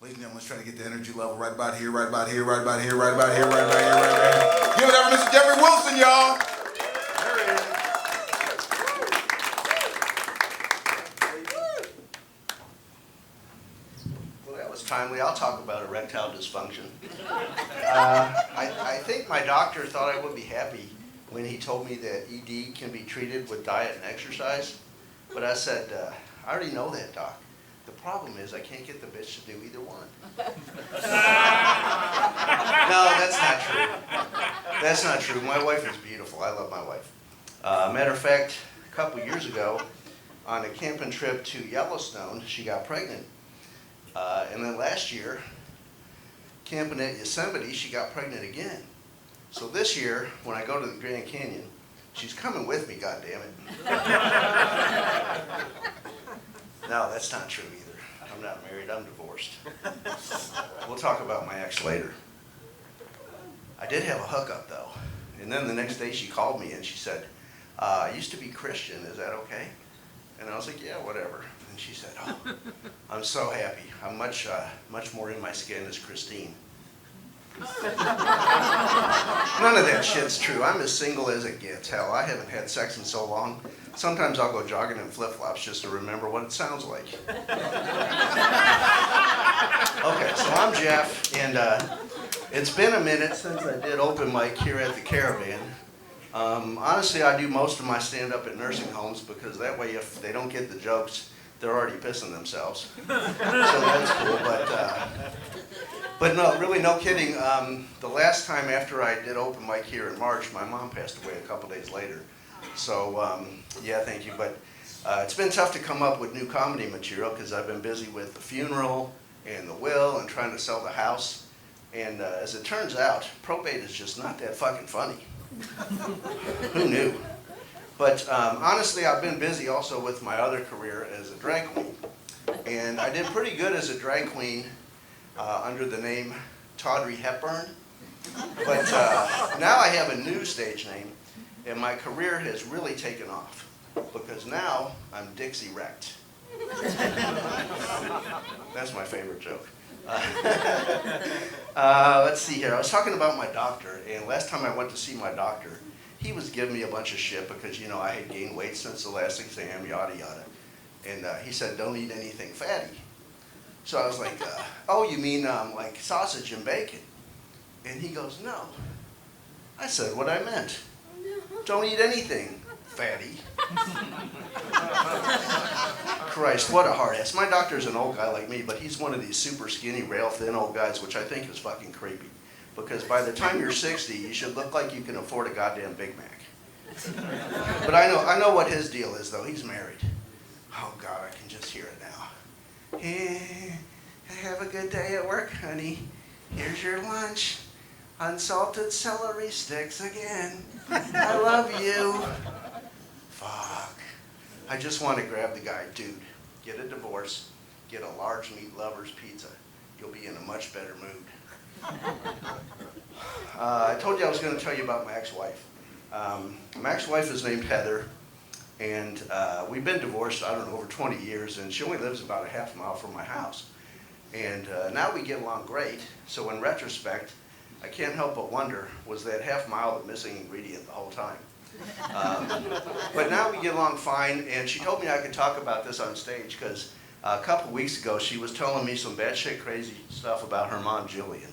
Ladies and gentlemen, let's try to get the energy level right about here, right about here, right about here, right about here, right about here, right about here. Give it up for Mr. Jeffrey Wilson, y'all. There he is. Well, that was timely. I'll talk about erectile dysfunction. I think my doctor thought I would be happy when he told me that ED can be treated with diet and exercise. But I said, I already know that, doc. The problem is I can't get the bitch to do either one. No, that's not true. That's not true. My wife is beautiful. I love my wife. Matter of fact, a couple years ago, on a camping trip to Yellowstone, she got pregnant. And then last year, camping at Yosemite, she got pregnant again. So this year, when I go to the Grand Canyon, she's coming with me, goddammit. No, that's not true either. I'm not married, I'm divorced. We'll talk about my ex later. I did have a hookup though. And then the next day she called me and she said, I used to be Christian, is that okay? And I was like, yeah, whatever. And she said, oh, I'm so happy. I'm much more in my skin as Christine. None of that shit's true. I'm as single as it gets. Hell, I haven't had sex in so long. Sometimes I'll go jogging in flip-flops just to remember what it sounds like. Okay, so I'm Jeff, and it's been a minute since I did open mic here at the Caravan. Honestly, I do most of my stand-up at nursing homes because that way if they don't get the jokes, they're already pissing themselves. So that's cool, but no, really no kidding. The last time after I did open mic here in March, my mom passed away a couple days later. So yeah, thank you. But it's been tough to come up with new comedy material because I've been busy with the funeral and the will and trying to sell the house. And as it turns out, probate is just not that fucking funny. Who knew? But honestly, I've been busy also with my other career as a drag queen. And I did pretty good as a drag queen under the name Tawdry Hepburn. But now I have a new stage name, and my career has really taken off. Because now I'm Dixie Wrecked. That's my favorite joke. Let's see here. I was talking about my doctor, and last time I went to see my doctor, he was giving me a bunch of shit because, you know, I had gained weight since the last exam, yada yada. And he said, don't eat anything fatty. So I was like, oh, you mean like sausage and bacon? And he goes, no. I said what I meant. Don't eat anything fatty. Christ, what a hard ass. My doctor's an old guy like me, but he's one of these super skinny, rail thin old guys, which I think is fucking creepy. Because by the time you're 60, you should look like you can afford a goddamn Big Mac. But I know what his deal is, though. He's married. Oh, God, I can just hear it now. Hey, have a good day at work, honey. Here's your lunch. Unsalted celery sticks again. I love you. Fuck. I just want to grab the guy. Dude, get a divorce. Get a large meat lover's pizza. You'll be in a much better mood. I told you I was going to tell you about my ex-wife. My ex-wife is named Heather, and we've been divorced, I don't know, over 20 years, and she only lives about a half mile from my house. And now we get along great, so in retrospect, I can't help but wonder, was that half mile the missing ingredient the whole time? But now we get along fine, and she told me I could talk about this on stage, because a couple weeks ago she was telling me some batshit crazy stuff about her mom, Jillian.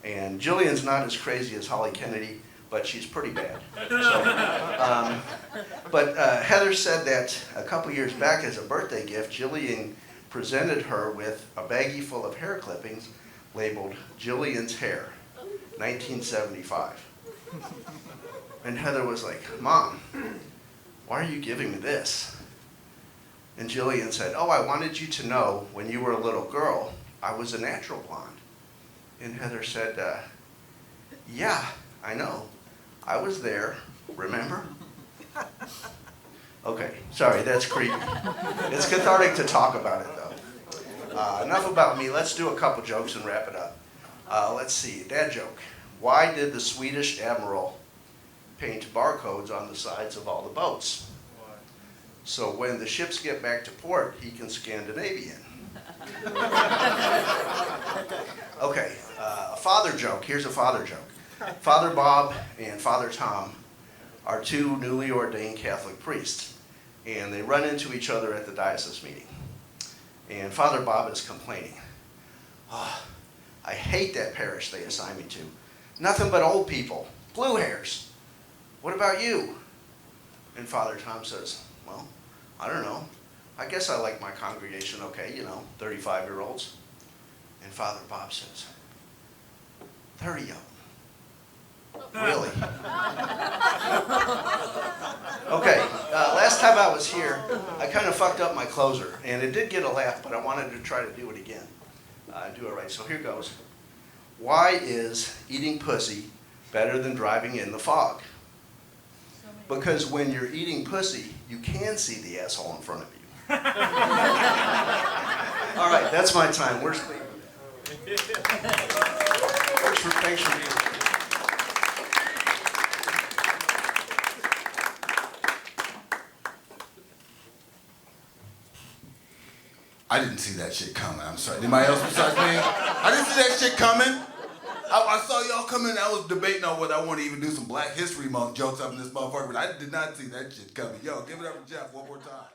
And Jillian's not as crazy as Holly Kennedy, but she's pretty bad. So, but Heather said that a couple years back as a birthday gift, Jillian presented her with a baggie full of hair clippings labeled Jillian's Hair, 1975. And Heather was like, Mom, why are you giving me this? And Jillian said, oh, I wanted you to know when you were a little girl, I was a natural blonde. And Heather said, yeah, I know. I was there, remember? Okay, sorry, that's creepy. It's cathartic to talk about it, though. Enough about me. Let's do a couple jokes and wrap it up. Let's see, dad joke. Why did the Swedish admiral paint barcodes on the sides of all the boats? Why? So when the ships get back to port, he can Scandinavian. father joke. Here's a father joke. Father Bob and Father Tom are two newly ordained Catholic priests, and they run into each other at the diocese meeting. And Father Bob is complaining, "Oh, I hate that parish they assigned me to. Nothing but old people, blue hairs. What about you?" And Father Tom says, "Well, I don't know. I guess I like my congregation okay, 35-year-olds. And Father Bob says, 30 of them. Really? Okay, last time I was here, I kind of fucked up my closer, and it did get a laugh, but I wanted to try to do it again. Do it right, so here goes. Why is eating pussy better than driving in the fog? Because when you're eating pussy, you can see the asshole in front of you. All right, that's my time. Where's Cleveland? Thanks for being here. I didn't see that shit coming. I'm sorry. Anybody else besides me? I didn't see that shit coming. I saw y'all coming. I was debating on whether I want to even do some Black History Month jokes up in this motherfucker, but I did not see that shit coming. Yo, give it up for Jeff one more time.